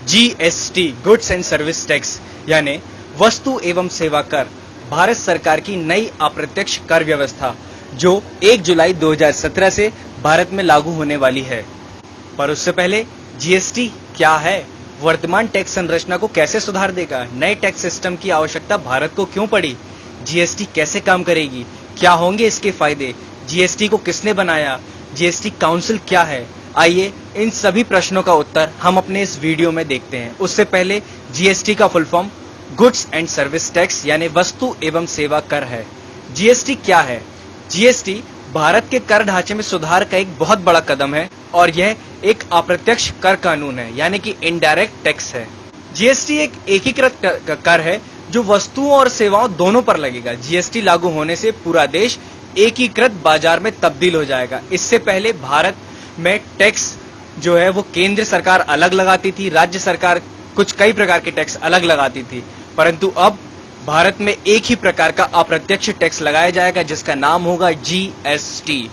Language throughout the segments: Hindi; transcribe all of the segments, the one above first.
GST goods and service tax यानी वस्तु एवं सेवा कर भारत सरकार की नई अप्रत्यक्ष कर व्यवस्था जो 1 जुलाई 2017 से भारत में लागू होने वाली है। पर उससे पहले जीएसटी क्या है, वर्तमान टैक्स संरचना को कैसे सुधार देगा, नए टैक्स सिस्टम की आवश्यकता भारत को क्यों पड़ी, जीएसटी कैसे काम करेगी, क्या होंगे इसके फायदे, जीएसटी को किसने बनाया, जीएसटी काउंसिल क्या है, आइए इन सभी प्रश्नों का उत्तर हम अपने इस वीडियो में देखते हैं। उससे पहले जीएसटी का full form goods and service tax यानी वस्तु एवं सेवा कर है। जीएसटी क्या है? जीएसटी भारत के कर ढांचे में सुधार का एक बहुत बड़ा कदम है और यह एक अप्रत्यक्ष कर कानून है यानी कि इनडायरेक्ट टैक्स है। जीएसटी एक एकीकृत कर है जो वस्तुओं और सेवाओं दोनों पर लगेगा। जीएसटी लागू होने से पूरा देश एकीकृत बाजार में तब्दील हो जाएगा। इससे पहले भारत में टैक्स जो है वो केंद्र सरकार अलग लगाती थी, राज्य सरकार कई प्रकार के टैक्स अलग लगाती थी, परंतु अब भारत में एक ही प्रकार का अप्रत्यक्ष टैक्स लगाया जाएगा जिसका नाम होगा जीएसटी।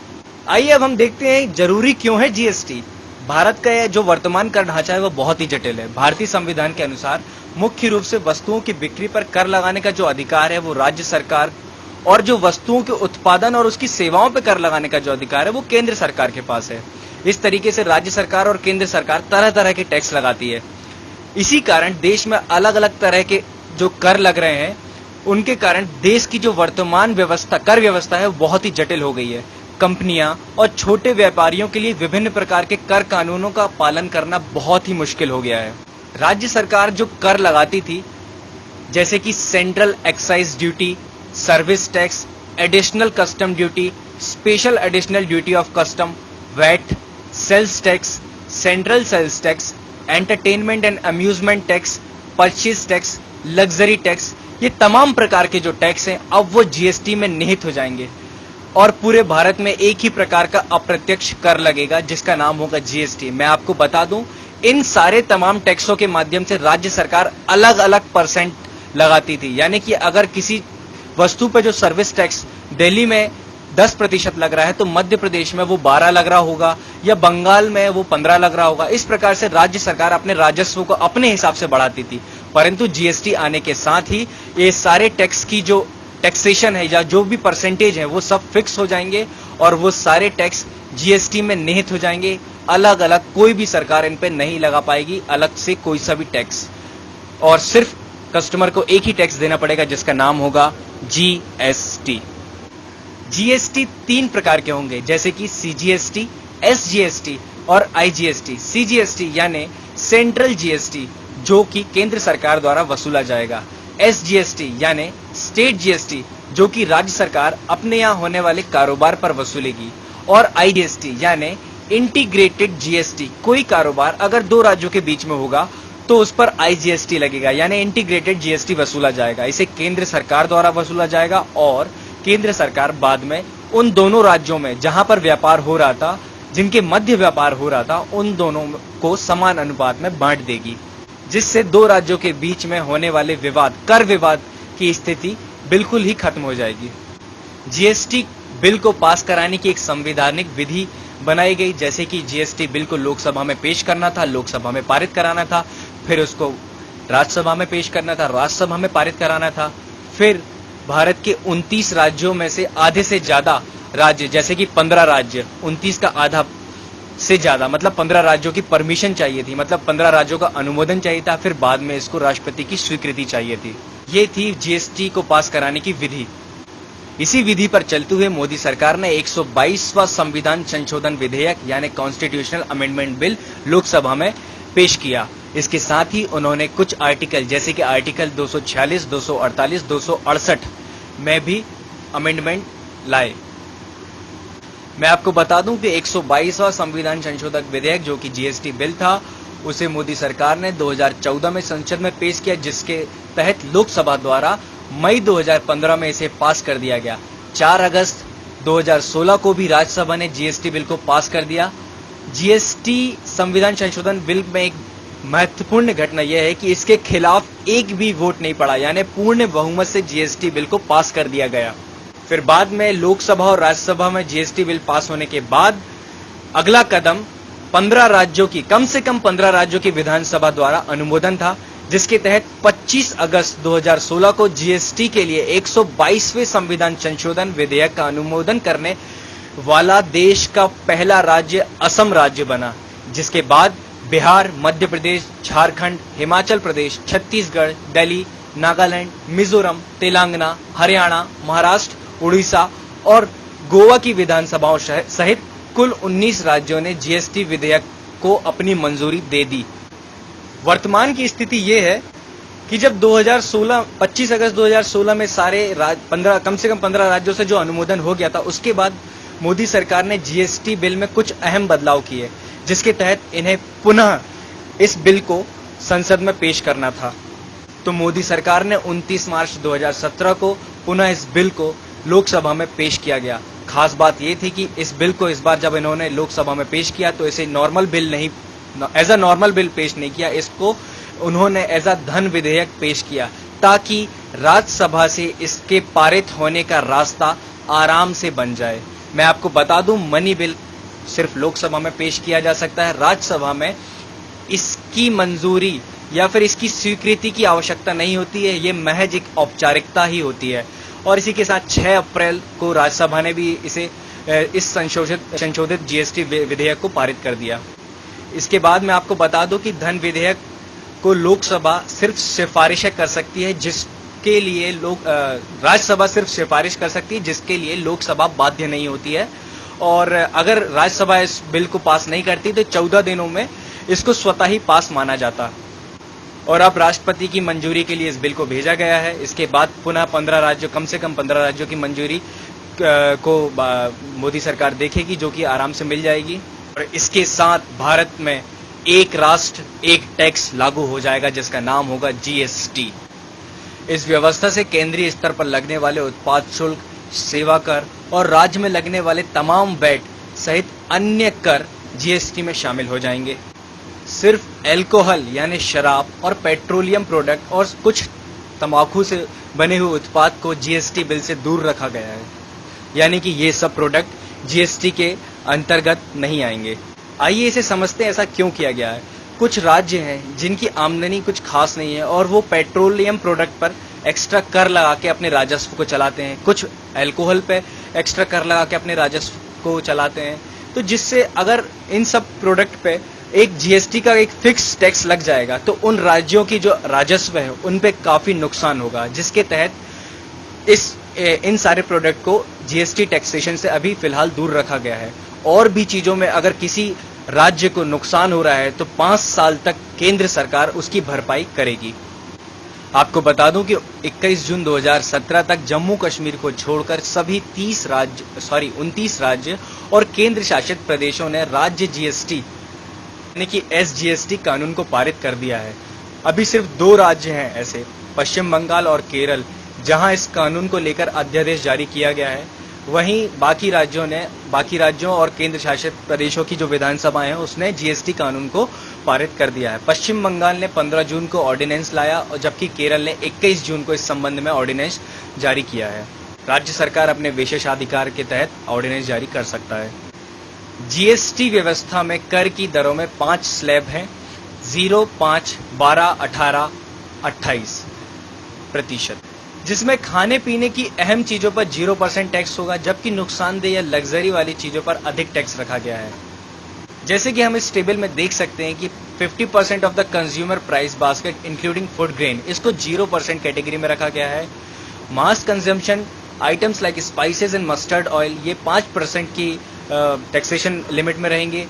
आइए अब हम देखते हैं जरूरी क्यों है जीएसटी। भारत का जो वर्तमान कर ढांचा है वो बहुत ही जटिल है। भारतीय संविधान के अनुसार मुख्य रूप से वस्तुओं की बिक्री पर कर लगाने का जो अधिकार है वो राज्य सरकार और जो वस्तुओं के उत्पादन और उसकी सेवाओं पर कर लगाने का जो अधिकार है वो केंद्र सरकार के पास है। इस तरीके से राज्य सरकार और केंद्र सरकार तरह तरह के टैक्स लगाती है। इसी कारण देश में अलग अलग तरह के जो कर लग रहे हैं उनके कारण देश की जो वर्तमान कर व्यवस्था है वो बहुत ही जटिल हो गई है। कंपनियां और छोटे व्यापारियों के लिए विभिन्न प्रकार के कर कानूनों का पालन करना बहुत ही मुश्किल हो गया है। राज्य सरकार जो कर लगाती थी जैसे कि central excise duty, service tax, additional custom duty, special additional duty of custom, VAT, sales tax, central sales tax, entertainment and amusement tax, purchase tax, luxury tax, ये तमाम प्रकार के जो टैक्स हैं अब वो जीएसटी में निहित हो जाएंगे और पूरे भारत में एक ही प्रकार का अप्रत्यक्ष कर लगेगा जिसका नाम होगा जीएसटी। मैं आपको बता दूं, इन सारे तमाम टैक्सों के माध्यम से राज्य सरकार अलग अलग परसेंट लगाती थी। यानी कि अगर किसी वस्तु पर जो सर्विस टैक्स दिल्ली में 10% लग रहा है तो मध्य प्रदेश में वो 12 लग रहा होगा या बंगाल में वो 15 लग रहा होगा। इस प्रकार से राज्य सरकार अपने राजस्व को अपने हिसाब से बढ़ाती थी। परंतु जीएसटी आने के साथ ही ये सारे टैक्स की जो टैक्सेशन है या जो भी परसेंटेज है वो सब फिक्स हो जाएंगे और वो सारे टैक्स जीएसटी में निहित हो जाएंगे। अलग अलग कोई भी सरकार इन पे नहीं लगा पाएगी अलग से कोई सा भी टैक्स, और सिर्फ कस्टमर को एक ही टैक्स देना पड़ेगा जिसका नाम होगा जीएसटी। जीएसटी 3 प्रकार के होंगे जैसे कि सीजीएसटी, एसजीएसटी और आईजीएसटी। सीजीएसटी यानी सेंट्रल जीएसटी जो कि केंद्र सरकार द्वारा वसूला जाएगा, एसजीएसटी यानी स्टेट जीएसटी जो कि राज्य सरकार अपने यहाँ होने वाले कारोबार पर वसूलेगी, और आईजीएसटी यानी इंटीग्रेटेड जीएसटी, कोई कारोबार अगर 2 राज्यों के बीच में होगा तो उस पर आईजीएसटी लगेगा यानी इंटीग्रेटेड जीएसटी वसूला जाएगा। इसे केंद्र सरकार द्वारा वसूला जाएगा और केंद्र सरकार बाद में उन दोनों राज्यों में जहां पर व्यापार हो रहा था, जिनके मध्य व्यापार हो रहा था, उन दोनों को समान अनुपात में बांट देगी, जिससे 2 राज्यों के बीच में होने वाले विवाद, कर विवाद की स्थिति बिल्कुल ही खत्म हो जाएगी। जीएसटी बिल को पास कराने की एक संवैधानिक विधि बनाई गई जैसे कि जीएसटी बिल को लोकसभा में पेश करना था, लोकसभा में पारित कराना था, फिर उसको राज्यसभा में पेश करना था, राज्यसभा में पारित कराना था, फिर भारत के 29 राज्यों में से आधे से ज्यादा राज्य जैसे कि 15 राज्य, 29 का आधा से ज्यादा मतलब 15 राज्यों की परमिशन चाहिए थी, मतलब 15 राज्यों का अनुमोदन चाहिए था, फिर बाद में इसको राष्ट्रपति की स्वीकृति चाहिए थी। ये थी जीएसटी को पास कराने की विधि। इसी विधि पर चलते हुए मोदी सरकार ने 122वां संविधान संशोधन विधेयक यानी कॉन्स्टिट्यूशनल अमेंडमेंट बिल लोकसभा में पेश किया। इसके साथ ही उन्होंने कुछ आर्टिकल जैसे कि आर्टिकल 246, 248, 268 में भी अमेंडमेंट लाए। मैं आपको बता दूं कि 122वां संविधान संशोधन विधेयक जो कि जीएसटी बिल था उसे मोदी सरकार ने 2014 में संसद में पेश किया, जिसके तहत लोकसभा द्वारा मई 2015 में इसे पास कर दिया गया। 4 अगस्त 2016 को भी राज्यसभा ने जीएसटी बिल को पास कर दिया। जीएसटी संविधान संशोधन बिल में एक महत्वपूर्ण घटना यह है कि इसके खिलाफ एक भी वोट नहीं पड़ा, यानी पूर्ण बहुमत से जीएसटी बिल को पास कर दिया गया। फिर बाद में लोकसभा और राज्यसभा में जीएसटी बिल पास होने के बाद अगला कदम 15 राज्यों की, कम से कम 15 राज्यों की विधानसभा द्वारा अनुमोदन था, जिसके तहत 25 अगस्त 2016 को जीएसटी के लिए 122वें संविधान संशोधन विधेयक का अनुमोदन करने वाला देश का पहला राज्य असम राज्य बना, जिसके बाद बिहार, मध्य प्रदेश, झारखंड, हिमाचल प्रदेश, छत्तीसगढ़, दिल्ली, नागालैंड, मिजोरम, तेलंगाना, हरियाणा, महाराष्ट्र, उड़ीसा और गोवा की विधानसभाओं सहित कुल 19 राज्यों ने जीएसटी विधेयक को अपनी मंजूरी दे दी। वर्तमान की स्थिति ये है कि जब 25 अगस्त 2016 में कम से कम 15 राज्यों से जो अनुमोदन हो गया था, उसके बाद मोदी सरकार ने जीएसटी बिल में कुछ अहम बदलाव किए, जिसके तहत इन्हें पुनः इस बिल को संसद में पेश करना था। तो मोदी सरकार ने 29 मार्च 2017 को पुनः इस बिल को लोकसभा में पेश किया गया। खास बात यह थी कि इस बिल को इस बार जब इन्होंने लोकसभा में पेश किया तो इसे एज अ नॉर्मल बिल पेश नहीं किया, इसको उन्होंने एज अ धन विधेयक पेश किया, ताकि राज्यसभा से इसके पारित होने का रास्ता आराम से बन जाए। मैं आपको बता दूं, मनी बिल सिर्फ लोकसभा में पेश किया जा सकता है, राज्यसभा में इसकी मंजूरी या फिर इसकी स्वीकृति की आवश्यकता नहीं होती है, ये महज एक औपचारिकता ही होती है। और इसी के साथ 6 अप्रैल को राज्यसभा ने भी इस संशोधित जीएसटी विधेयक को पारित कर दिया। इसके बाद मैं आपको बता दूं कि धन विधेयक को लोकसभा सिर्फ सिफारिशें कर सकती है, जिसके लिए राज्यसभा सिर्फ सिफारिश कर सकती है, जिसके लिए लोकसभा बाध्य नहीं होती है। और अगर राज्यसभा इस बिल को पास नहीं करती तो 14 दिनों में इसको स्वतः ही पास माना जाता। और अब राष्ट्रपति की मंजूरी के लिए इस बिल को भेजा गया है। इसके बाद पुनः कम से कम 15 राज्यों की मंजूरी को मोदी सरकार देखेगी, जो कि आराम से मिल जाएगी। और इसके साथ भारत में एक राष्ट्र एक टैक्स लागू हो जाएगा, जिसका नाम होगा जीएसटी। इस व्यवस्था से केंद्रीय स्तर पर लगने वाले उत्पाद शुल्क, सेवा कर और राज्य में लगने वाले तमाम वैट सहित अन्य कर जीएसटी में शामिल हो जाएंगे। सिर्फ अल्कोहल यानी शराब और पेट्रोलियम प्रोडक्ट और कुछ तंबाकू से बने हुए उत्पाद को जीएसटी बिल से दूर रखा गया है, यानी कि ये सब प्रोडक्ट जीएसटी के अंतर्गत नहीं आएंगे। आइए इसे समझते हैं, ऐसा क्यों किया गया है। कुछ राज्य हैं जिनकी आमदनी कुछ खास नहीं है और वो पेट्रोलियम प्रोडक्ट पर एक्स्ट्रा कर लगा के अपने राजस्व को चलाते हैं, कुछ अल्कोहल पे एक्स्ट्रा कर लगा के अपने राजस्व को चलाते हैं। तो जिससे अगर इन सब प्रोडक्ट पे एक जीएसटी का एक फिक्स टैक्स लग जाएगा तो उन राज्यों की जो राजस्व है उन पे काफी नुकसान होगा, जिसके तहत इन सारे प्रोडक्ट को जीएसटी टैक्सेशन से अभी फिलहाल दूर रखा गया है। और भी चीजों में अगर किसी राज्य को नुकसान हो रहा है तो 5 साल तक केंद्र सरकार उसकी भरपाई करेगी। आपको बता दूं कि 21 जून 2017 तक जम्मू कश्मीर को छोड़कर सभी 29 राज्य और केंद्र शासित प्रदेशों ने राज्य जीएसटी यानी कि एसजीएसटी कानून को पारित कर दिया है। अभी सिर्फ 2 राज्य हैं ऐसे, पश्चिम बंगाल और केरल, जहां इस कानून को लेकर अध्यादेश जारी किया गया है। वहीं बाकी राज्यों और केंद्र शासित प्रदेशों की जो विधानसभाएं हैं उसने जीएसटी कानून को पारित कर दिया है। पश्चिम बंगाल ने 15 जून को ऑर्डिनेंस लाया और जबकि केरल ने 21 जून को इस संबंध में ऑर्डिनेंस जारी किया है। राज्य सरकार अपने विशेषाधिकार के तहत ऑर्डिनेंस जारी कर सकता है। जीएसटी व्यवस्था में कर की दरों में 5 स्लैब हैं, 0, 5, 12, 18, 28%, जिसमें खाने पीने की अहम चीजों पर 0% टैक्स होगा, जबकि नुकसानदेह या लग्जरी वाली चीजों पर अधिक टैक्स रखा गया है। जैसे कि हम इस टेबल में देख सकते हैं कि 50% of the consumer price basket including food grain, इसको 0% कैटेगरी में रखा गया है। मास consumption items like spices and mustard oil, ये 5% की टैक्सेशन लिमिट में रहेंगे।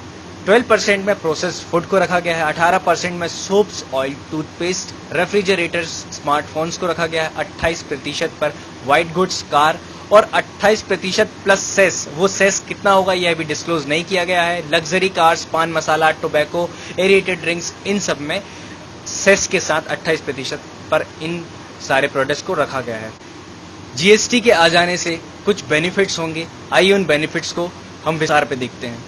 12% में प्रोसेस्ड फूड को रखा गया है। 18% में soaps, oil, toothpaste, refrigerators, smartphones को रखा गया है। 28% पर व्हाइट गुड्स, कार और 28% प्लस सेस। वो सेस कितना होगा यह अभी डिस्क्लोज नहीं किया गया है। लग्जरी कार्स, पान मसाला, टोबैको, एरेटेड ड्रिंक्स, इन सब में सेस के साथ 28% पर इन सारे प्रोडक्ट्स को रखा गया है। जीएसटी के आ जाने से कुछ बेनिफिट्स होंगे। आइए उन बेनिफिट्स को हम विस्तार पे देखते हैं।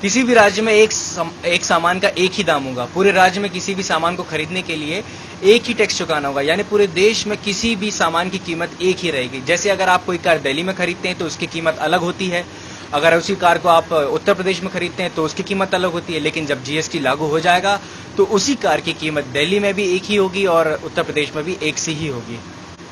किसी भी राज्य में एक सामान का एक ही दाम होगा। पूरे राज्य में किसी भी सामान को खरीदने के लिए एक ही टैक्स चुकाना होगा, यानी पूरे देश में किसी भी सामान की कीमत एक ही रहेगी। जैसे अगर आप कोई कार दिल्ली में खरीदते हैं तो उसकी कीमत अलग होती है, अगर उसी कार को आप उत्तर प्रदेश में खरीदते हैं तो उसकी कीमत अलग होती है, लेकिन जब जीएसटी लागू हो जाएगा तो उसी कार की कीमत दिल्ली में भी एक ही होगी और उत्तर प्रदेश में भी एक सी ही होगी।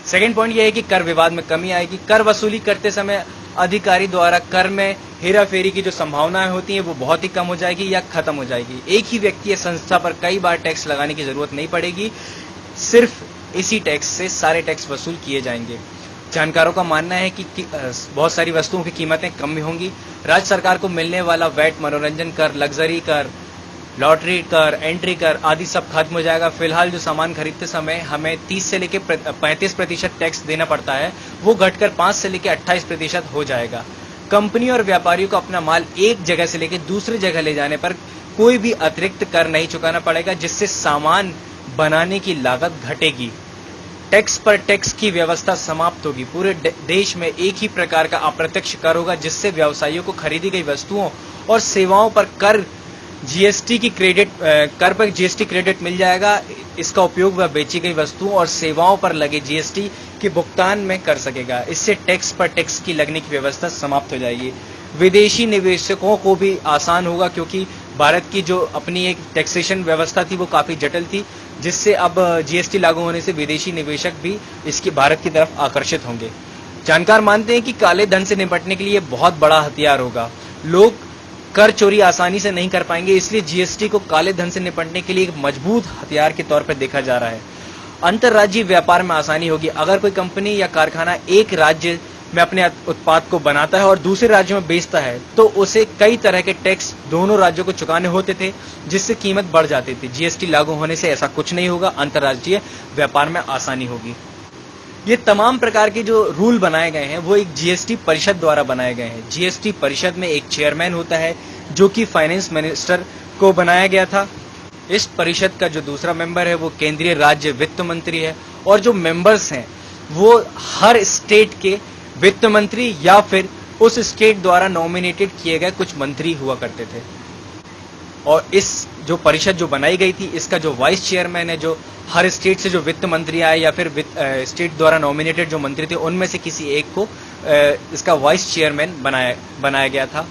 सेकेंड पॉइंट यह है कि कर विवाद में कमी आएगी। कर वसूली करते समय अधिकारी द्वारा कर में हेराफेरी की जो संभावनाएं होती हैं वो बहुत ही कम हो जाएगी या खत्म हो जाएगी। एक ही व्यक्ति या संस्था पर कई बार टैक्स लगाने की जरूरत नहीं पड़ेगी, सिर्फ इसी टैक्स से सारे टैक्स वसूल किए जाएंगे। जानकारों का मानना है कि बहुत सारी वस्तुओं की कीमतें कम भी होंगी। राज्य सरकार को मिलने वाला वैट, मनोरंजन कर, लग्जरी कर, लॉटरी कर, एंट्री कर आदि सब खत्म हो जाएगा। फिलहाल जो सामान खरीदते समय हमें 30 से लेकर 35% टैक्स देना पड़ता है, वो घटकर 5 से लेकर 28% हो जाएगा। कंपनी और व्यापारियों को अपना माल एक जगह से लेकर दूसरी जगह ले जाने पर कोई भी अतिरिक्त कर नहीं चुकाना पड़ेगा, जिससे सामान बनाने की लागत घटेगी। टैक्स पर टैक्स की व्यवस्था समाप्त होगी। पूरे देश में एक ही प्रकार का अप्रत्यक्ष कर होगा, जिससे व्यवसायियों को खरीदी गई वस्तुओं और सेवाओं पर कर पर जीएसटी क्रेडिट मिल जाएगा। इसका उपयोग वह बेची गई वस्तुओं और सेवाओं पर लगे जीएसटी के भुगतान में कर सकेगा। इससे टैक्स पर टैक्स की लगने की व्यवस्था समाप्त हो जाएगी। विदेशी निवेशकों को भी आसान होगा, क्योंकि भारत की जो अपनी एक टैक्सेशन व्यवस्था थी वो काफी जटिल थी, जिससे अब जीएसटी लागू होने से विदेशी निवेशक भी इसकी भारत की तरफ आकर्षित होंगे। जानकार मानते हैं कि काले धन से निपटने के लिए बहुत बड़ा हथियार होगा। लोग कर चोरी आसानी से नहीं कर पाएंगे, इसलिए जीएसटी को काले धन से निपटने के लिए एक मजबूत हथियार के तौर पर देखा जा रहा है। अंतर्राज्यीय व्यापार में आसानी होगी। अगर कोई कंपनी या कारखाना एक राज्य में अपने उत्पाद को बनाता है और दूसरे राज्यों में बेचता है, तो उसे कई तरह के टैक्स दोनों राज्यों को चुकाने होते थे, जिससे कीमत बढ़ जाती थी। जीएसटी लागू होने से ऐसा कुछ नहीं होगा। अंतर्राज्यीय व्यापार में आसानी होगी। ये तमाम प्रकार के जो रूल बनाए गए हैं वो एक जीएसटी परिषद द्वारा बनाए गए हैं। जीएसटी परिषद में एक चेयरमैन होता है, जो कि फाइनेंस मिनिस्टर को बनाया गया था। इस परिषद का जो दूसरा मेंबर है वो केंद्रीय राज्य वित्त मंत्री है, और जो मेंबर्स हैं वो हर स्टेट के वित्त मंत्री या फिर उस स्टेट द्वारा नॉमिनेटेड किए गए कुछ मंत्री हुआ करते थे। और इस जो परिषद जो बनाई गई थी, इसका जो वाइस चेयरमैन है, जो हर स्टेट से जो वित्त मंत्री आए या फिर स्टेट द्वारा नॉमिनेटेड जो मंत्री थे, उनमें से किसी एक को इसका वाइस चेयरमैन बनाया गया था।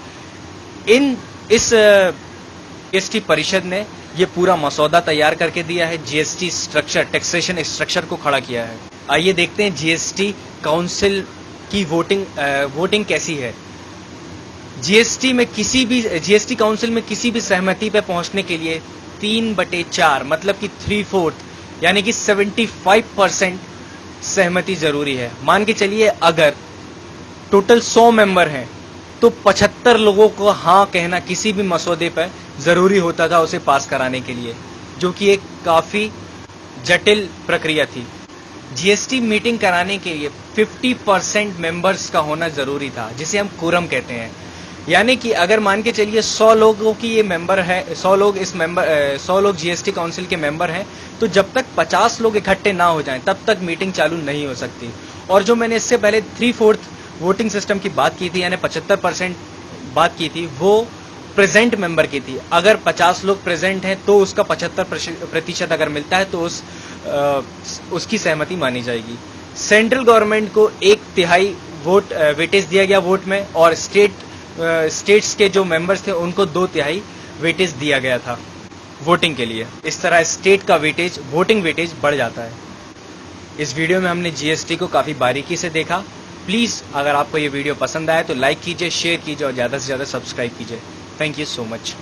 इस जीएसटी परिषद ने ये पूरा मसौदा तैयार करके दिया है। जीएसटी स्ट्रक्चर, टैक्सेशन स्ट्रक्चर को खड़ा किया है। आइए देखते हैं जीएसटी काउंसिल की वोटिंग कैसी है। जीएसटी काउंसिल में किसी भी सहमति पे पहुंचने के लिए 3/4 मतलब कि 3/4 यानी कि 75% सहमति जरूरी है। मान के चलिए अगर टोटल 100 मेंबर हैं तो 75 लोगों को हाँ कहना किसी भी मसौदे पर जरूरी होता था उसे पास कराने के लिए, जो कि एक काफी जटिल प्रक्रिया थी। जीएसटी मीटिंग कराने के लिए 50% मेंबर्स का होना जरूरी था, जिसे हम कोरम कहते हैं। यानी कि अगर मान के चलिए 100 लोगों की ये मेंबर है, 100 लोग जीएसटी काउंसिल के मेंबर हैं, तो जब तक 50 लोग इकट्ठे ना हो जाएं तब तक मीटिंग चालू नहीं हो सकती। और जो मैंने इससे पहले 3/4 वोटिंग सिस्टम की बात की थी, यानी 75% बात की थी, वो प्रेजेंट मेंबर की थी। अगर 50 लोग प्रेजेंट हैं तो उसका 75% अगर मिलता है तो उसकी सहमति मानी जाएगी। सेंट्रल गवर्नमेंट को 1/3 वोट वेटेज दिया गया वोट में, और स्टेट्स के जो मेंबर्स थे उनको 2/3 वेटेज दिया गया था वोटिंग के लिए। इस तरह स्टेट का वेटेज, वोटिंग वेटेज बढ़ जाता है। इस वीडियो में हमने जीएसटी को काफी बारीकी से देखा। प्लीज अगर आपको ये वीडियो पसंद आए तो लाइक कीजिए, शेयर कीजिए और ज्यादा से ज्यादा सब्सक्राइब कीजिए। Thank you so much.